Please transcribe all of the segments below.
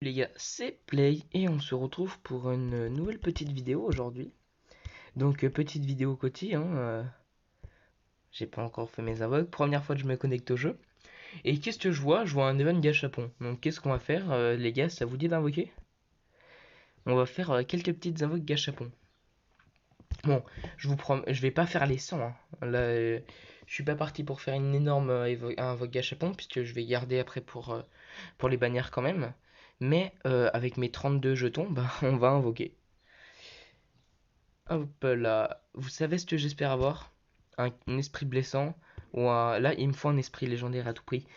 Les gars, c'est Play et on se retrouve pour une nouvelle petite vidéo aujourd'hui. Donc petite vidéo quotidie, j'ai pas encore fait mes invoques, première fois que je me connecte au jeu. Et qu'est-ce que je vois? Je vois un event gachapon. Donc qu'est-ce qu'on va faire les gars, ça vous dit d'invoquer? On va faire quelques petites invoques gachapon. Bon, je vous promets, je vais pas faire les 100 hein. Là, je suis pas parti pour faire une énorme invoque gachapon puisque je vais garder après pour les bannières quand même. Mais avec mes 32 jetons, bah, on va invoquer. Hop là, vous savez ce que j'espère avoir? Un esprit blessant ou un... Là, il me faut un esprit légendaire à tout prix.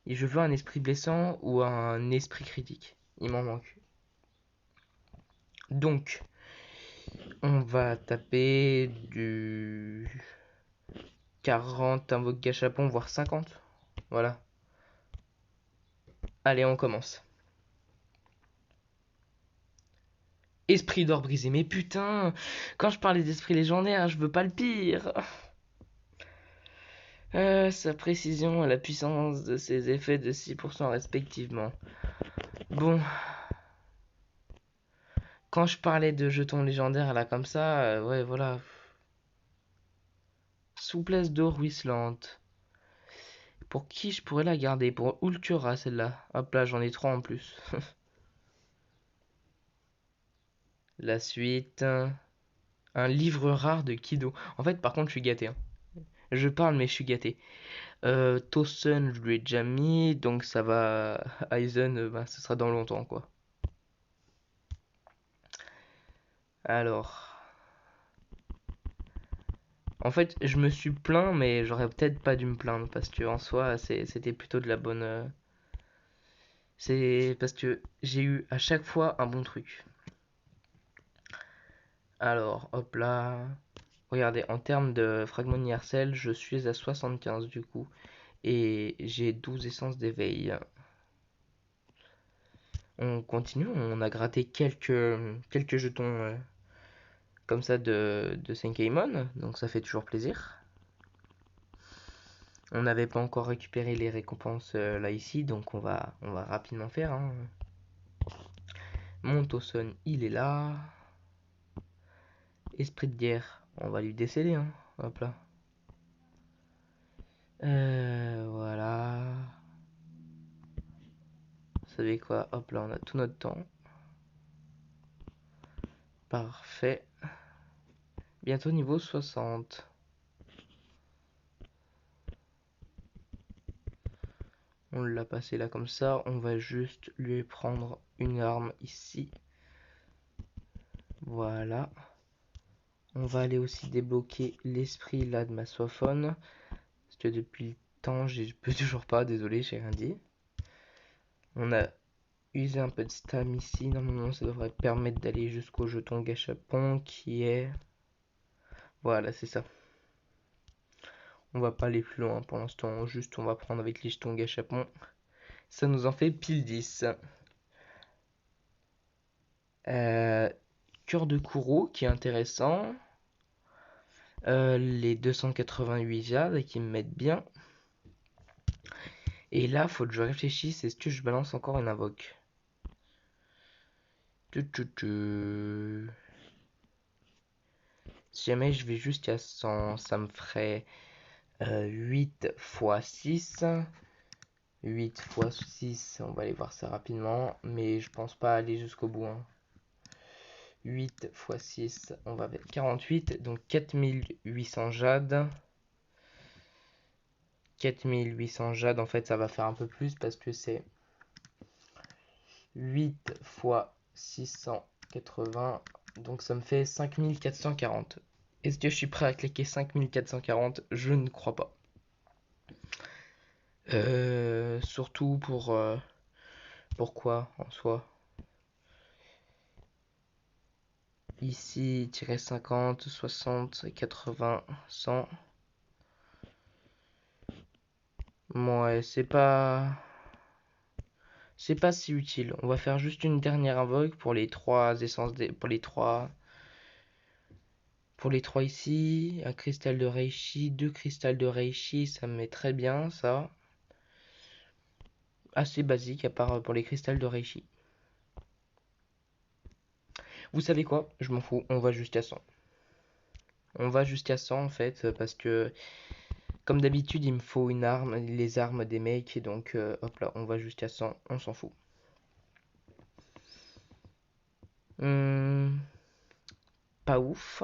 Et je veux un esprit blessant ou un esprit critique. Il m'en manque. Donc, on va taper du 40 invoque gachapon, voire 50. Voilà. Allez, on commence. Esprit d'or brisé. Mais putain, quand je parlais d'esprit légendaire, je veux pas le pire. Sa précision et la puissance de ses effets de 6% respectivement. Bon, quand je parlais de jetons légendaires là comme ça, ouais voilà. Souplesse d'eau ruisselante. Pour qui je pourrais la garder? Pour Ultura celle-là. Hop là, j'en ai 3 en plus. La suite. Un livre rare de Kido. En fait, par contre, je suis gâté. Hein. Je parle, mais je suis gâté. Tosun, je lui ai déjà mis, donc ça va. Aizen, bah, ce sera dans longtemps, quoi. Alors. En fait, je me suis plaint, mais j'aurais peut-être pas dû me plaindre, parce que en soi, c'était plutôt de la bonne. C'est parce que j'ai eu à chaque fois un bon truc. Alors, hop là. Regardez, en termes de fragments universels, je suis à 75 du coup. Et j'ai 12 essences d'éveil. On continue, on a gratté quelques jetons comme ça de Senkeimon, donc ça fait toujours plaisir. On n'avait pas encore récupéré les récompenses là ici, donc on va rapidement faire. Hein. Mon Tosun, il est là. Esprit de guerre, on va lui décéder. Hein. Hop là. Voilà. Vous savez quoi? Hop là, on a tout notre temps. Parfait. Bientôt niveau 60. On l'a passé là comme ça. On va juste lui prendre une arme ici. Voilà. On va aller aussi débloquer l'esprit là de ma sophone. Parce que depuis le temps, je peux toujours pas. Désolé, j'ai rien dit. On a usé un peu de stam ici. Normalement, ça devrait permettre d'aller jusqu'au jeton gachapon qui est... Voilà, c'est ça. On va pas aller plus loin pour l'instant. Juste, on va prendre avec les jetons gachapon. Ça nous en fait pile 10. Cœur de Kuro qui est intéressant. Les 288 jades qui me mettent bien. Et là, faut que je réfléchisse. Est-ce que je balance encore une invoque? Si jamais je vais jusqu'à 100, ça me ferait 8 x 6. 8 x 6, on va aller voir ça rapidement. Mais je pense pas aller jusqu'au bout. Hein. 8 x 6, on va vers 48. Donc 4800 jades. 4800 jades, en fait, ça va faire un peu plus parce que c'est 8 x 680. Donc ça me fait 5440. Est-ce que je suis prêt à cliquer 5440? Je ne crois pas. Surtout pour... pourquoi en soi? Ici, 50, 60, 80, 100. Ouais, c'est pas... C'est pas si utile. On va faire juste une dernière invoque pour les 3 essences... Pour les 3... Pour les 3 ici, un cristal de Reishi, 2 cristals de Reishi, ça me met très bien ça. Assez basique à part pour les cristals de Reishi. Vous savez quoi? Je m'en fous, on va jusqu'à 100. On va jusqu'à 100 en fait, parce que comme d'habitude il me faut une arme, les armes des mecs, donc hop là, on va jusqu'à 100, on s'en fout. Pas ouf.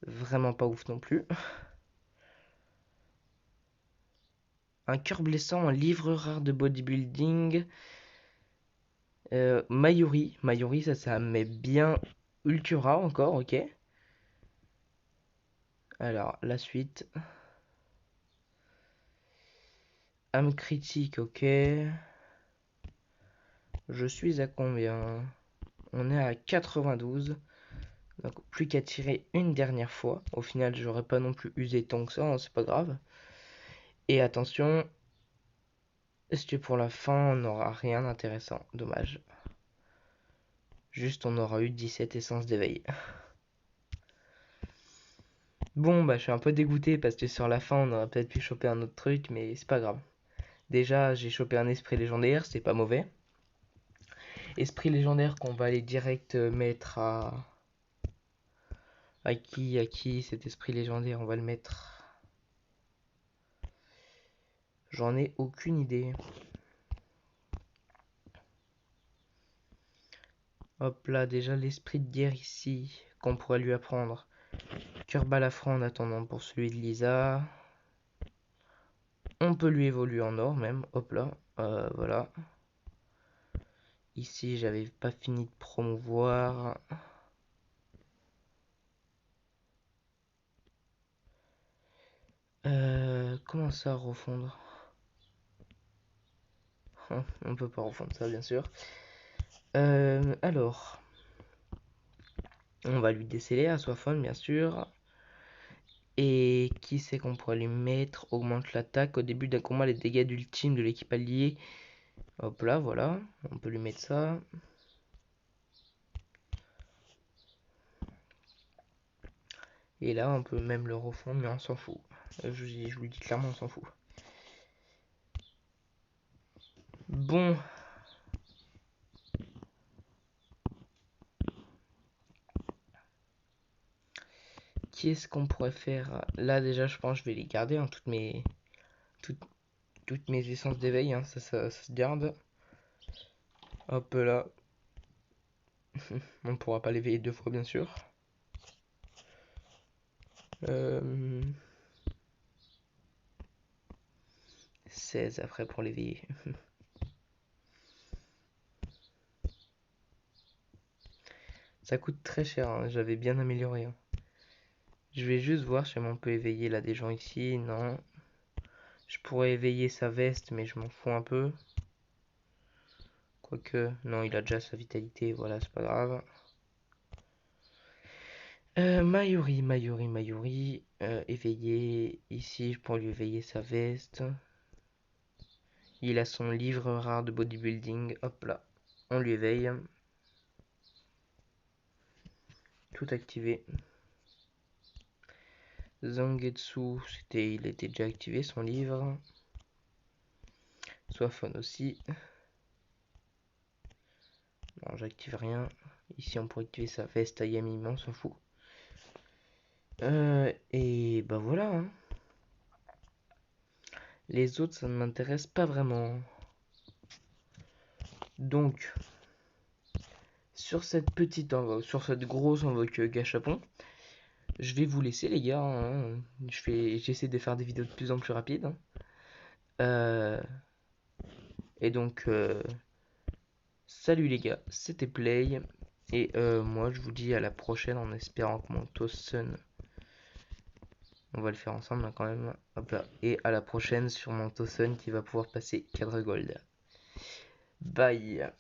Vraiment pas ouf non plus. Un cœur blessant, un livre rare de bodybuilding. Mayuri. Mayuri, ça met bien Ultura encore, ok. Alors, la suite. Âme critique, ok. Je suis à combien? On est à 92. Donc, plus qu'à tirer une dernière fois. Au final, j'aurais pas non plus usé tant que ça, hein, c'est pas grave. Et attention, est-ce que pour la fin, on n'aura rien d'intéressant? Dommage. Juste, on aura eu 17 essences d'éveil. Bon, bah, je suis un peu dégoûté parce que sur la fin, on aurait peut-être pu choper un autre truc, mais c'est pas grave. Déjà, j'ai chopé un esprit légendaire, c'est pas mauvais. Esprit légendaire qu'on va aller direct mettre à... À qui cet esprit légendaire? On va le mettre... J'en ai aucune idée. Hop là, déjà l'esprit de guerre ici, qu'on pourrait lui apprendre. Cœur balafre en attendant pour celui de Lisa. On peut lui évoluer en or même, hop là, voilà. Ici, j'avais pas fini de promouvoir. Comment ça refondre? On peut pas refondre ça, bien sûr. Alors, on va lui déceler à Soifone, bien sûr. Et qui c'est qu'on pourrait lui mettre? Augmente l'attaque. Au début d'un combat, les dégâts d'ultime de l'équipe alliée. Hop là, voilà. On peut lui mettre ça. Et là, on peut même le refondre, mais on s'en fout. Je vous le dis clairement, on s'en fout. Bon. Qui est-ce qu'on pourrait faire? Là, déjà, je pense que je vais les garder, hein, toutes mes essences d'éveil, hein, ça se garde. Hop là. On ne pourra pas l'éveiller 2 fois, bien sûr. 16 après pour l'éveiller. Ça coûte très cher, hein, j'avais bien amélioré, hein. Je vais juste voir si on peut éveiller là des gens ici. Non. Je pourrais éveiller sa veste, mais je m'en fous un peu. Quoique, non, il a déjà sa vitalité, voilà, c'est pas grave. Mayuri. Éveiller. Ici, je pourrais lui éveiller sa veste. Il a son livre rare de bodybuilding. Hop là. On lui éveille. Tout activé. Zangetsu, il était déjà activé son livre. Soifone aussi. Non, j'active rien. Ici, on pourrait activer sa veste à Yami, mais on s'en fout. Et bah voilà, hein. Les autres, ça ne m'intéresse pas vraiment. Donc, sur cette grosse invoque gachapon, je vais vous laisser les gars, hein. J'essaie de faire des vidéos de plus en plus rapides, hein. Et donc, salut les gars, c'était Play. Et moi, je vous dis à la prochaine en espérant que mon Tosun... On va le faire ensemble hein, quand même. Hop là. Et à la prochaine sur mon Tosun qui va pouvoir passer 4 gold. Bye.